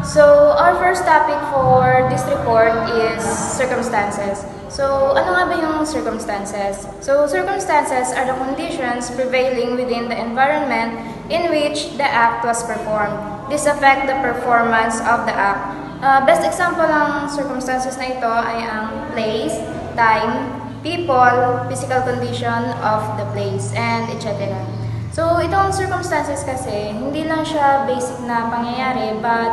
So, our first topic for this report is circumstances. So, ano nga ba yung circumstances? So, circumstances are the conditions prevailing within the environment in which the act was performed. This affect the performance of the act. Best example ng circumstances na ito ay ang place, time, people, physical condition of the place, and etc. So, itong circumstances kasi, hindi lang siya basic na pangyayari, but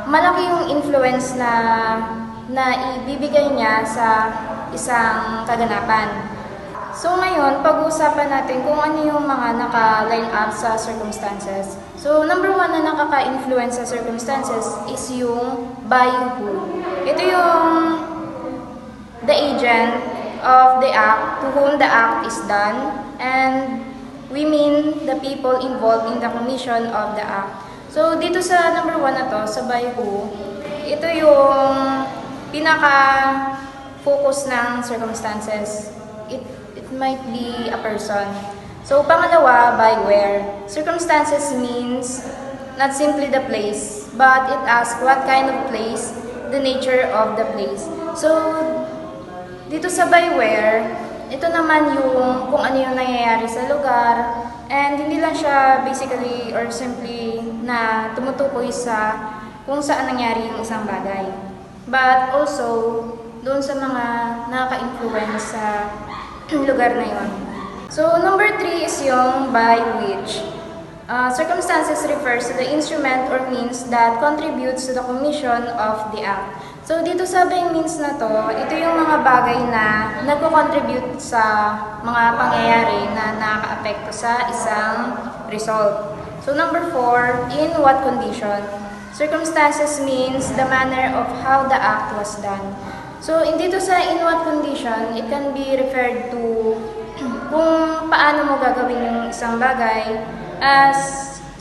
malaki yung influence na ibibigay niya sa isang kaganapan. So ngayon, pag-uusapan natin kung ano yung mga naka-line up sa circumstances. So number one na nakaka-influence sa circumstances is yung by who. Ito yung the agent of the act to whom the act is done, and we mean the people involved in the commission of the act. So, dito sa number 1 na to, sa by who, ito yung pinaka-focus ng circumstances. It might be a person. So, pangalawa, by where. Circumstances means not simply the place, but it asks what kind of place, the nature of the place. So, dito sa by where, ito naman yung kung ano yung nangyayari sa lugar, and hindi lang siya basically or simply na tumutukoy sa kung saan nangyari yung isang bagay. But also, doon sa mga nakaka-influence sa lugar na yon. So, number 3 is yung by which. Circumstances refers to the instrument or means that contributes to the commission of the act. So, dito sa by means na to, ito yung mga bagay na nagko-contribute sa mga pangyayari na nakaka-apekto sa isang result. So, number 4, in what condition? Circumstances means the manner of how the act was done. So, dito sa in what condition, it can be referred to kung paano mo gagawin yung isang bagay, as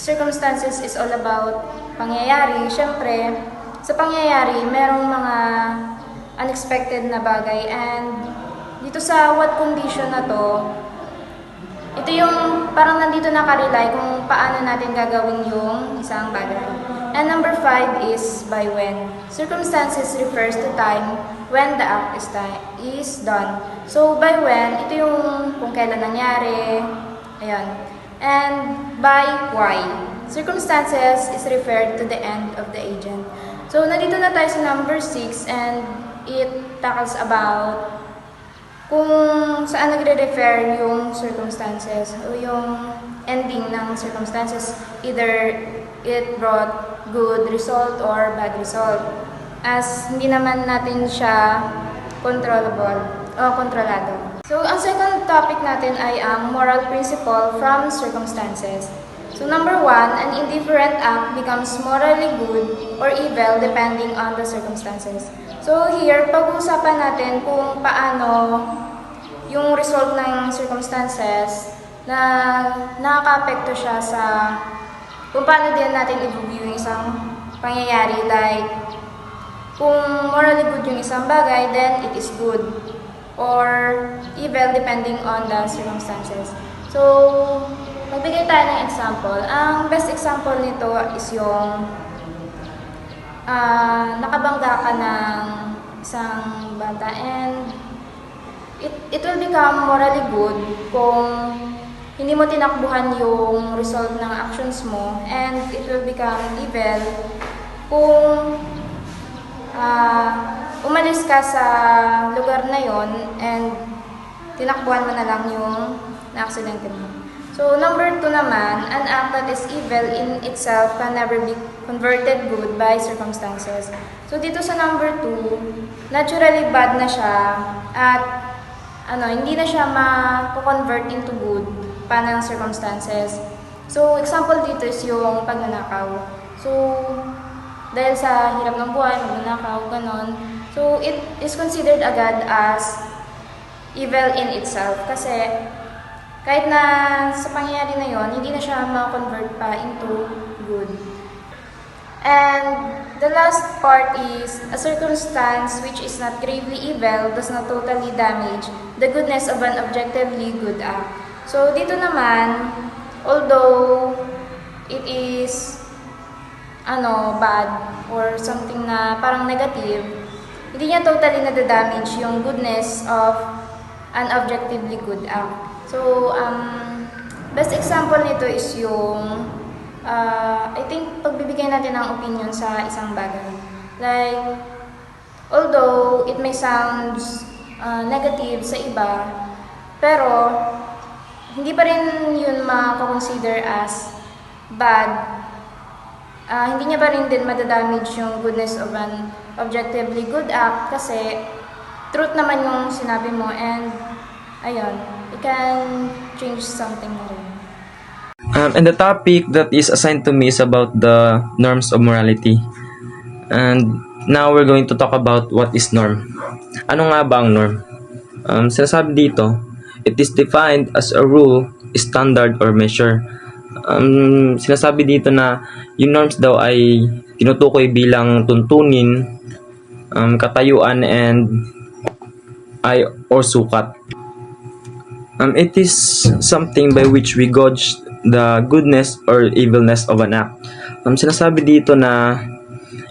circumstances is all about pangyayari. Siyempre, sa pangyayari, merong mga unexpected na bagay, and dito sa what condition na to, ito yung parang nandito nakarely kung paano natin gagawin yung isang bagay. And number 5 is by when. Circumstances refers to time when the act is done. So by when, ito yung kung kailan nangyari, ayan. And by why. Circumstances is referred to the end of the agent. So, nandito na tayo sa number 6, and it tackles about kung saan nagre-refer yung circumstances o yung ending ng circumstances. Either it brought good result or bad result. As hindi naman natin siya controllable o kontrolado. So, ang second topic natin ay ang moral principle from circumstances. So, number 1, an indifferent act becomes morally good or evil depending on the circumstances. So, here, pag-uusapan natin kung paano yung result ng circumstances na nakaka-apekto siya sa kung paano din natin i-view yung isang pangyayari. Like, kung morally good yung isang bagay, then it is good. Or evil depending on the circumstances. So, magbigay tayo ng example. Ang best example nito is yung nakabangga ka ng isang bata, and it will become morally good kung hindi mo tinakbuhan yung result ng actions mo, and it will become evil kung umalis ka sa lugar na yon and tinakbuhan mo na lang yung na-aksidente mo. So, number 2 naman, an act that is evil in itself can never be converted good by circumstances. So, dito sa number 2, naturally bad na siya at hindi na siya ma-convert into good pa ng circumstances. So, example dito is yung pagnanakaw. So, dahil sa hirap ng buhay, magnanakaw, ganon. So, it is considered agad as evil in itself kasi kahit na sa pangyayari na yon, hindi na siya ma-convert pa into good. And the last part is, a circumstance which is not gravely evil does not totally damage the goodness of an objectively good act. So, dito naman, although it is bad, or something na parang negative, hindi niya totally nadadamage yung goodness of an objectively good act. So, best example nito is yung, I think, pagbibigay natin ng opinion sa isang bagay. Like, although it may sound negative sa iba, pero hindi pa rin yun makakonsider as bad. Hindi niya pa rin din madadamage yung goodness of an objectively good act kasi truth naman yung sinabi mo, and ayun, it can change something na rin. And the topic that is assigned to me is about the norms of morality. And now we're going to talk about what is norm. Ano nga ba ang norm? Sinasabi dito, it is defined as a rule, standard, or measure. Sinasabi dito na yung norms daw ay tinutukoy bilang tuntunin, katayuan, and or sukat. It is something by which we gauge the goodness or evilness of an act. Sinasabi dito na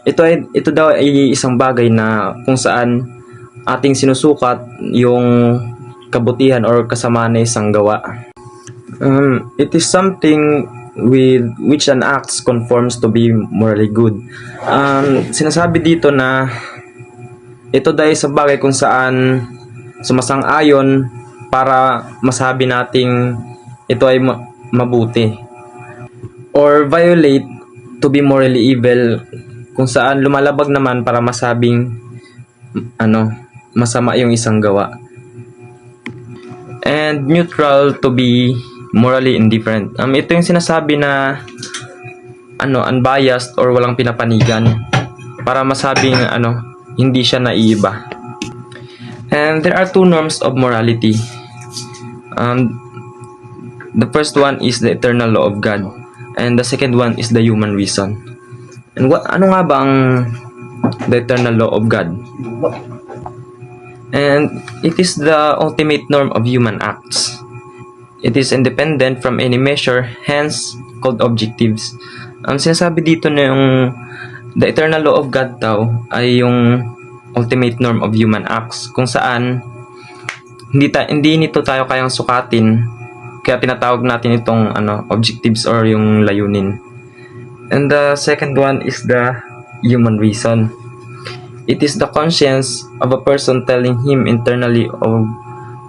ito daw ay isang bagay na kung saan ating sinusukat yung kabutihan or kasamaan ng isang gawa. It is something with which an act conforms to be morally good. Sinasabi dito na ito dahil sa bagay kung saan sumasang-ayon para masabi nating ito ay mabuti, or violate to be morally evil kung saan lumalabag naman para masabing masama yung isang gawa, and neutral to be morally indifferent. Ito yung sinasabi na unbiased or walang pinapanigan para masabing hindi siya naiiba. And there are two norms of morality. The first one is the eternal law of God, and the second one is the human reason. And ano nga ba ang the eternal law of God? And it is the ultimate norm of human acts. It is independent from any measure, hence called objectives. Ang sinasabi dito na yung the eternal law of God daw ay yung ultimate norm of human acts, kung saan hindi nito tayo kayang sukatin, kaya tinatawag natin itong objectives or yung layunin. And the second one is the human reason. It is the conscience of a person telling him internally of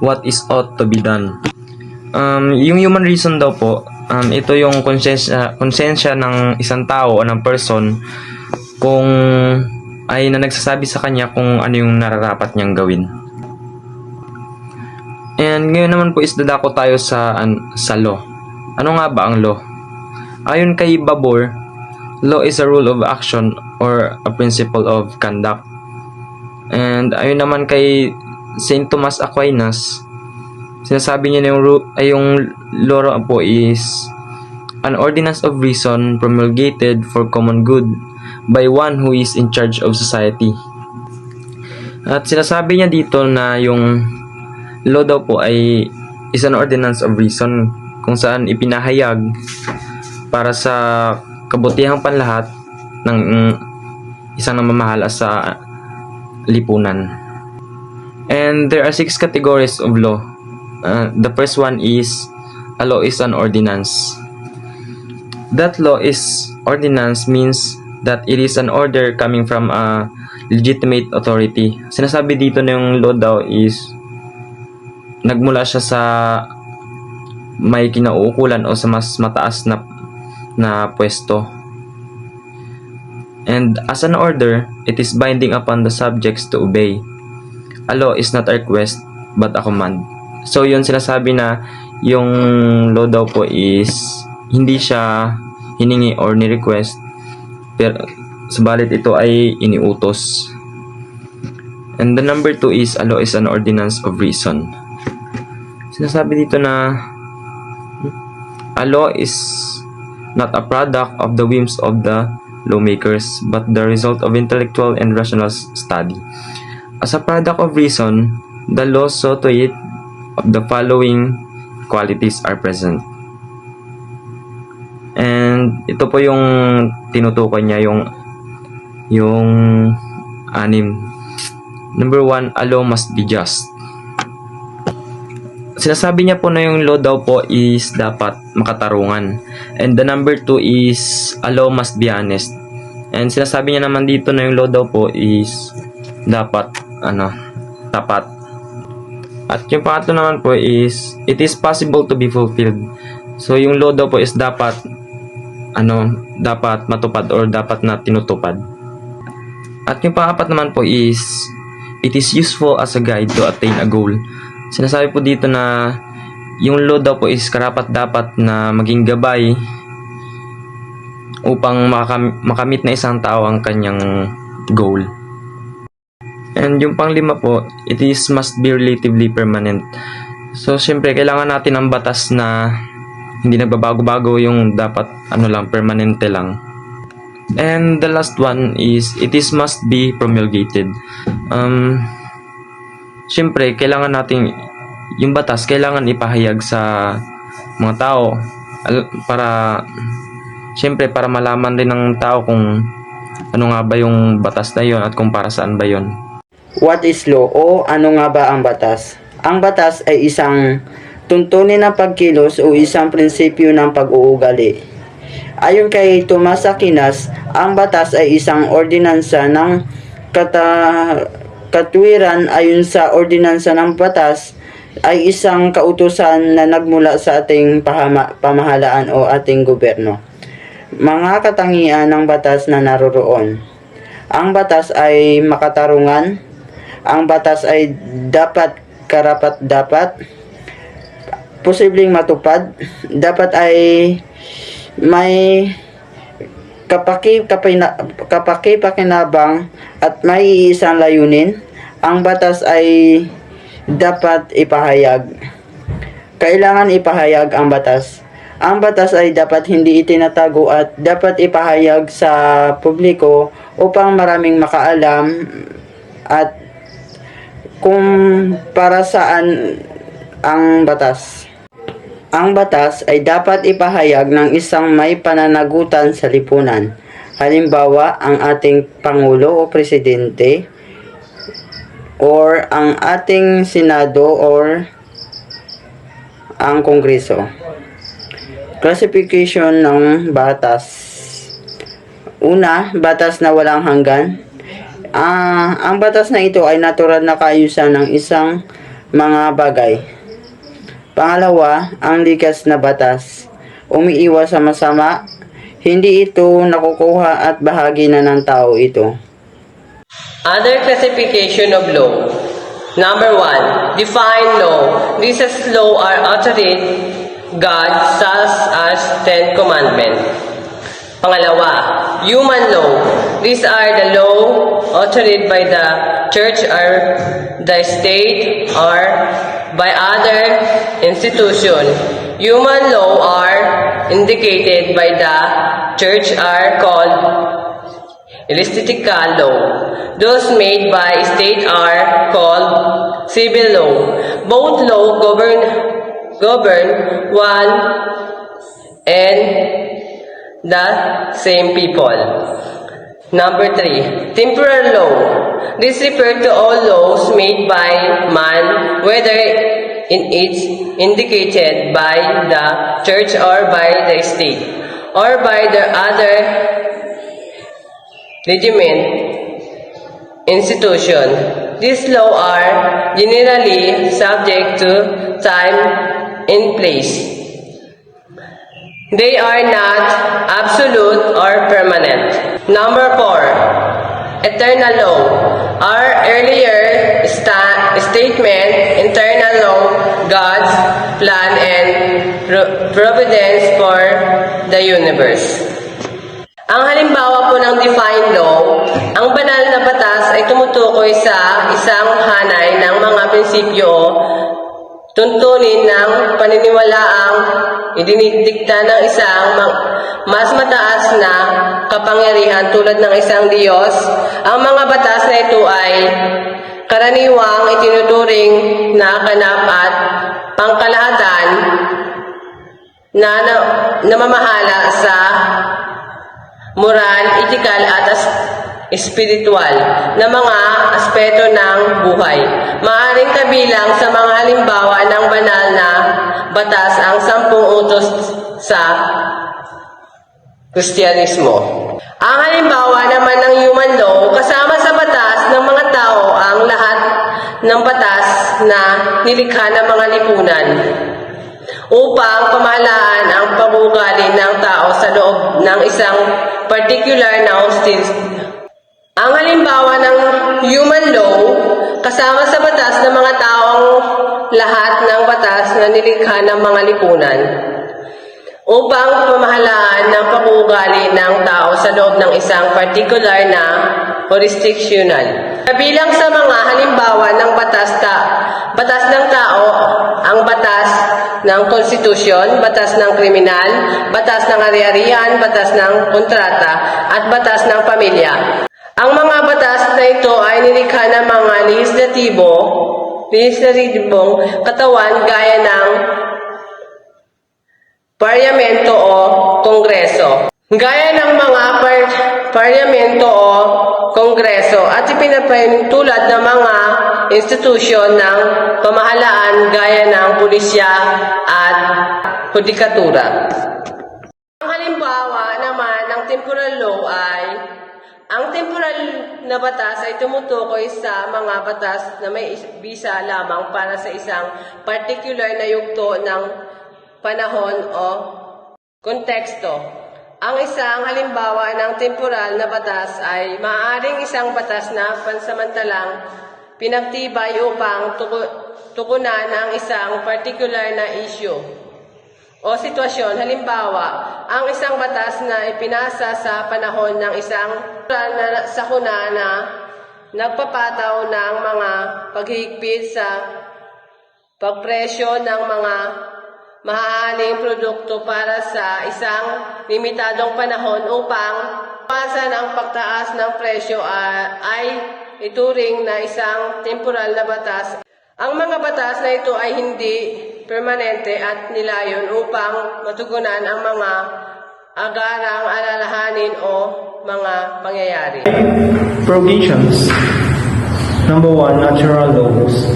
what is ought to be done. Yung human reason daw po, ito yung konsensya ng isang tao o ng person kung ay na nagsasabi sa kanya kung ano yung nararapat niyang gawin. And ngayon naman po is dadako tayo sa law. Ano nga ba ang law? Ayon kay Babor, law is a rule of action or a principle of conduct. And ayon naman kay Saint Thomas Aquinas, sinasabi niya na yung law po is an ordinance of reason promulgated for common good by one who is in charge of society. At sinasabi niya dito na yung law daw po ay is an ordinance of reason kung saan ipinahayag para sa kabutihang panlahat ng isang namamahala sa lipunan. And there are 6 categories of law. The first one is a law is an ordinance. That law is ordinance means that it is an order coming from a legitimate authority. Sinasabi dito na yung law daw is nagmula siya sa may kinauukulan o sa mas mataas na pwesto. And as an order, it is binding upon the subjects to obey. A law is not a request but a command. So yun, sinasabi na yung law daw po is hindi siya hiningi or ni-request, pero subalit ito ay iniutos. And the number 2 is a law is an ordinance of reason. Sinasabi dito na a law is not a product of the whims of the lawmakers but the result of intellectual and rational study. As a product of reason, the law saw to it of the following qualities are present. And ito po yung tinutukoy niya, yung yung anim. Number 1, a law must be just. Sinasabi niya po na yung law daw po is dapat makatarungan. And the number 2 is a law must be honest. And sinasabi niya naman dito na yung law daw po is dapat tapat. At yung pangatlo naman po is it is possible to be fulfilled. So yung law daw po is dapat dapat matupad or dapat na tinutupad. At yung pang-apat naman po is it is useful as a guide to attain a goal. Sinasabi po dito na yung law daw po is karapat-dapat na maging gabay upang makamit na isang tao ang kanyang goal. And yung pang-5 po, it is must be relatively permanent. So, syempre, kailangan natin ng batas na hindi nagbabago-bago, yung dapat permanente lang. And the last one is it is must be promulgated. Syempre, kailangan natin yung batas, kailangan ipahayag sa mga tao para malaman rin ng tao kung ano nga ba yung batas na yon at kung para saan ba yon. What is law o ano nga ba ang batas? Ang batas ay isang tuntunin ng pagkilos o isang prinsipyo ng pag-uugali. Ayon kay Tomas Aquinas, ang batas ay isang ordinansa ng katwiran. Ayon sa ordinansa ng batas ay isang kautusan na nagmula sa ating pamahalaan o ating gobyerno. Mga katangian ng batas na naroroon. Ang batas ay makatarungan. Ang batas ay dapat karapat-dapat, posibleng matupad, dapat ay may kapakipakinabang at may isang layunin. Ang batas ay dapat ipahayag. Kailangan ipahayag ang batas. Ang batas ay dapat hindi itinatago at dapat ipahayag sa publiko upang maraming makaalam at kung para saan ang batas. Ang batas ay dapat ipahayag ng isang may pananagutan sa lipunan. Halimbawa, ang ating Pangulo o Presidente or ang ating Senado or ang Kongreso. Classification ng batas. Una, batas na walang hanggan. Ang batas na ito ay natural na kaayusan ng isang mga bagay. Pangalawa, ang likas na batas. Umiiwas sa masama. Hindi ito nakukuha at bahagi na ng tao ito. Other classification of law. Number 1, define law. These law are uttered God such as 10 commandments. Pangalawa, human law. These are the law uttered by the church or the state or by other institution. Human law are indicated by the church are called ecclesiastical law. Those made by state are called civil law. Both law govern one and the same people. Number 3, temporal law. This refers to all laws made by man, whether it's indicated by the church or by the state, or by the other legitimate institution. These laws are generally subject to time and place. They are not absolute or permanent. Number 4, eternal law. Our earlier statement, eternal law, God's plan and providence for the universe. Ang halimbawa po ng defined law, ang banal na batas ay tumutukoy sa isang hanay ng mga prinsipyo o tuntunin ng paniniwalaang idinidikta ng isang mas mataas na kapangyarihan tulad ng isang Diyos. Ang mga batas na ito ay karaniwang itinuturing na ganap at pangkalahatan na namamahala sa moral, ethical at espiritual na mga aspeto ng buhay. Maaring kabilang sa mga halimbawa ng banal na batas ang 10 utos sa Kristyanismo. Ang halimbawa naman ng human law, kasama sa batas ng mga tao ang lahat ng batas na nilikha ng mga lipunan upang pamahalaan ang pag-uugali ng tao sa loob ng isang particular na hostel. Ang halimbawa ng human law, kasama sa batas ng mga taong lahat ng batas na nilikha ng mga lipunan upang pamahalaan ng pag-uugali ng tao sa loob ng isang particular na jurisdictional. Kabilang sa mga halimbawa ng batas ng tao, ang batas ng konstitusyon, batas ng kriminal, batas ng ari-arian, batas ng kontrata, at batas ng pamilya. Ang mga batas na ito ay nilikha ng mga lehislatibong katawan gaya ng Parlamento o Kongreso. Gaya ng mga Parlamento o Kongreso at ipinapahintulad ng mga institusyon ng pamahalaan gaya ng pulisya at hudikatura. Ang halimbawa naman ng temporal law ay ang temporal na batas ay tumutukoy sa mga batas na may bisa lamang para sa isang particular na yugto ng panahon o konteksto. Ang isang halimbawa ng temporal na batas ay maaaring isang batas na pansamantalang pinagtibay upang tukunan ang isang particular na issue o sitwasyon. Halimbawa, ang isang batas na ipinasa sa panahon ng isang sakuna na nagpapataw ng mga paghihigpit sa pagpresyo ng mga maaaring produkto para sa isang limitadong panahon upang iwasan ang pagtaas ng presyo ay ituring na isang temporal na batas. Ang mga batas na ito ay hindi permanente at nilayon upang matugunan ang mga agarang alalahanin o mga pangyayari. Provisions. Number 1, natural laws.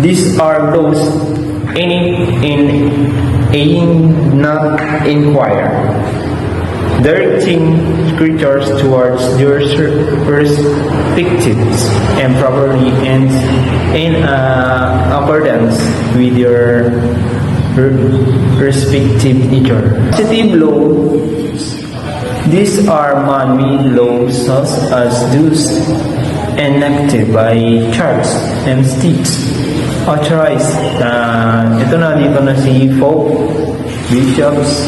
These are laws not inquire, directing creatures towards their perspectives and properly and in accordance with their respective nature. Positive laws. These are man-made laws such as those enacted by churches and states. Authorized, dito na si Pope, bishops,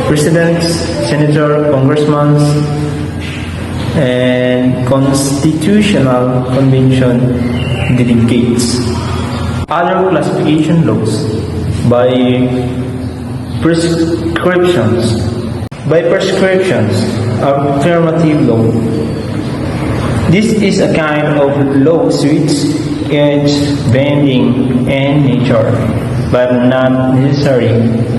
presidents, senator, congressmen, and constitutional convention delegates. Other classification laws by prescriptions. By prescriptions, affirmative law. This is a kind of law which is binding in nature, but not necessary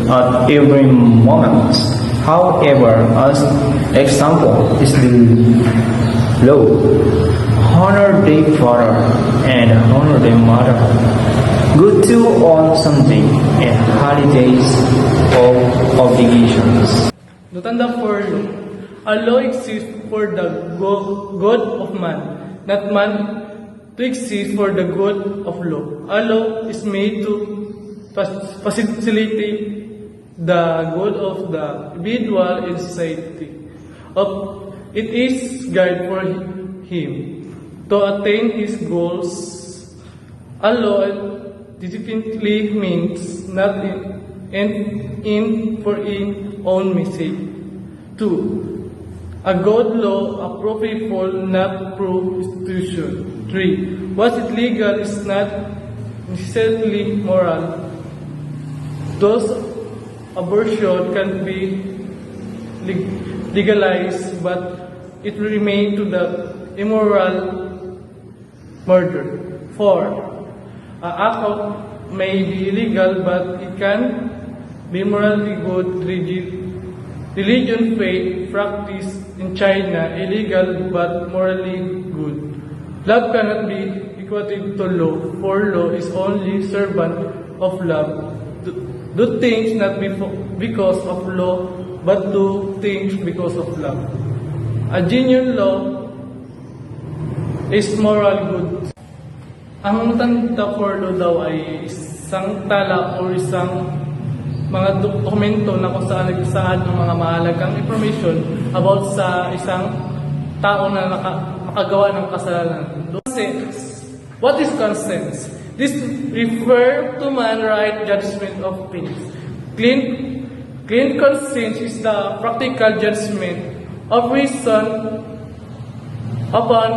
at every moment. However, as example is the law, honor the father and honor the mother, go to on something and holidays of obligations. Notanda 4 law. A law exists for the good of man, not man to exist for the good of law. A law is made to facilitate the good of the individual in society. It is guide for him to attain his goals. A law definitely means not in for in own mistake. 2. A good law, a prophet not prostitution. 3. What is legal is not necessarily moral. Thus, abortion can be legalized, but it will remain to the immoral murder. 4. An act may be illegal, but it can be morally good. Religion, faith, practice, in China illegal but morally good. Love cannot be equated to law, for law is only servant of love. Do things not because of law, but do things because of love. A genuine law is moral good. Ang tanda for law daw ay isang tala o isang mga dokumento na kung saan nagsaad ng mga mahalagang information about sa isang tao na makagawa ng kasalanan. Consent. What is consent? This refers to man's right judgment of things. Clean conscience is the practical judgment of reason upon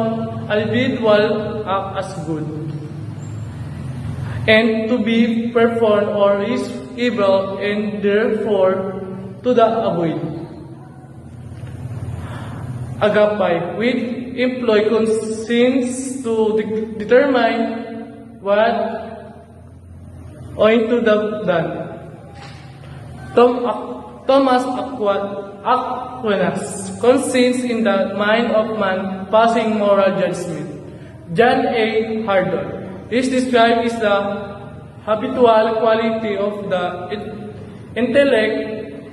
an individual act as good and to be performed or is evil and therefore to the avoid. Agapay, we employ conscience to determine what ought to be done. Thomas Aquinas, conscience in the mind of man passing moral judgment. John A. Hardon is described as the habitual quality of the intellect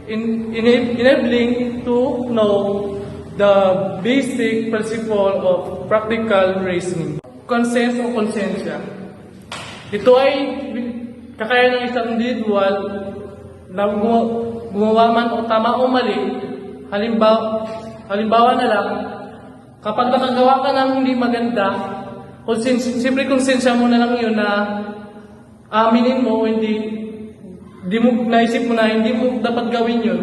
enabling to know the basic principle of practical reasoning. Consent o konsensya. Ito ay kakayahan ng isang individual na gumawa man o tama o mali. Halimbawa na lang, kapag nakagawa ka ng hindi maganda, siyempre konsensya mo na lang yun na aminin mo, hindi mo naisip mo na hindi mo dapat gawin yun.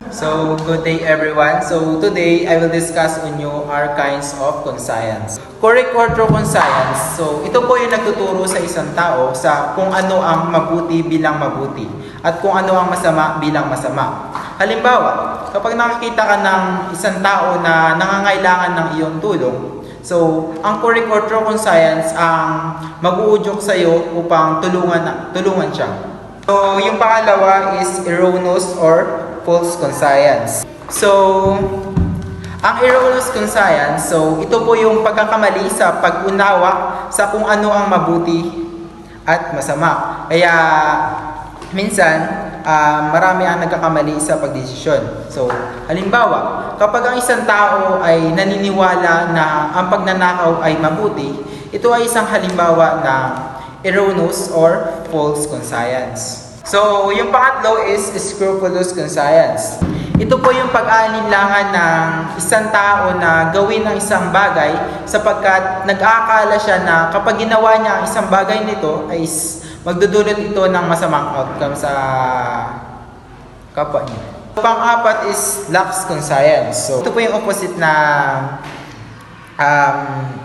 So, good day everyone. So, today I will discuss on you our kinds of conscience. Correct or true conscience. So, ito po yung nagtuturo sa isang tao sa kung ano ang mabuti bilang mabuti at kung ano ang masama bilang masama. Halimbawa, kapag nakakita ka ng isang tao na nangangailangan ng iyong tulong, so, ang correct or true conscience ang mag-uudyok sa iyo upang tulungan siya. So, yung pangalawa is erroneous or false conscience. So, ang erroneous conscience, so ito po yung pagkakamali sa pag-unawa sa kung ano ang mabuti at masama. Kaya minsan, marami ang nagkakamali sa pagdesisyon. So, halimbawa, kapag ang isang tao ay naniniwala na ang pagnanakaw ay mabuti, ito ay isang halimbawa na erroneous or false conscience. So, yung pangatlo is scrupulous conscience. Ito po yung pag-aalinlangan ng isang tao na gawin ang isang bagay sapagkat nag-aakala siya na kapag ginawa niya ang isang bagay nito ay magdudulot ito ng masamang outcome sa kapwa niya. Pang-apat is lax conscience. So, ito po yung opposite na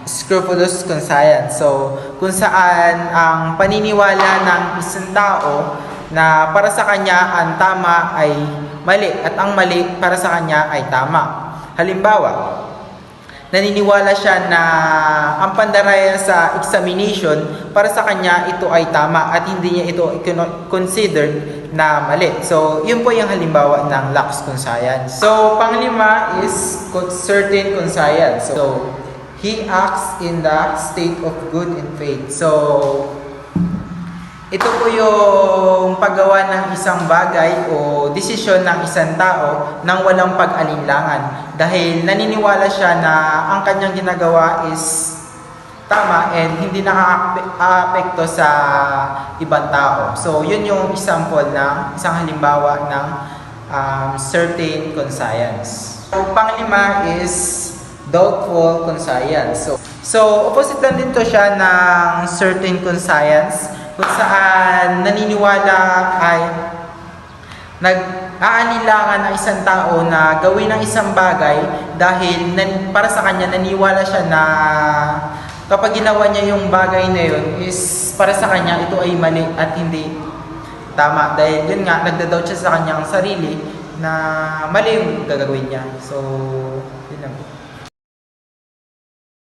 scrupulous conscience. So, kung saan ang paniniwala ng isang tao na para sa kanya ang tama ay mali at ang mali para sa kanya ay tama. Halimbawa, naniniwala siya na ang pandaraya sa examination para sa kanya ito ay tama at hindi niya ito considered na mali. So, yun po yung halimbawa ng lax conscience. So, panglima is certain conscience. So, he acts in the state of good and faith. So, ito po yung paggawa ng isang bagay o desisyon ng isang tao nang walang pag-alinlangan. Dahil naniniwala siya na ang kanyang ginagawa is tama and hindi nakaka-apekto sa ibang tao. So, yun yung example ng isang halimbawa ng certain conscience. So, panglima is doubtful conscience. So, opposite lang dito siya ng certain conscience kung saan naniniwala ay nag-aanilangan ang isang tao na gawin ang isang bagay dahil para sa kanya naniwala siya na kapag ginawa niya yung bagay na yun is para sa kanya ito ay mali at hindi tama dahil yun nga nagda-doubt siya sa kanyang sarili na mali yung gagawin niya. So, yun lang.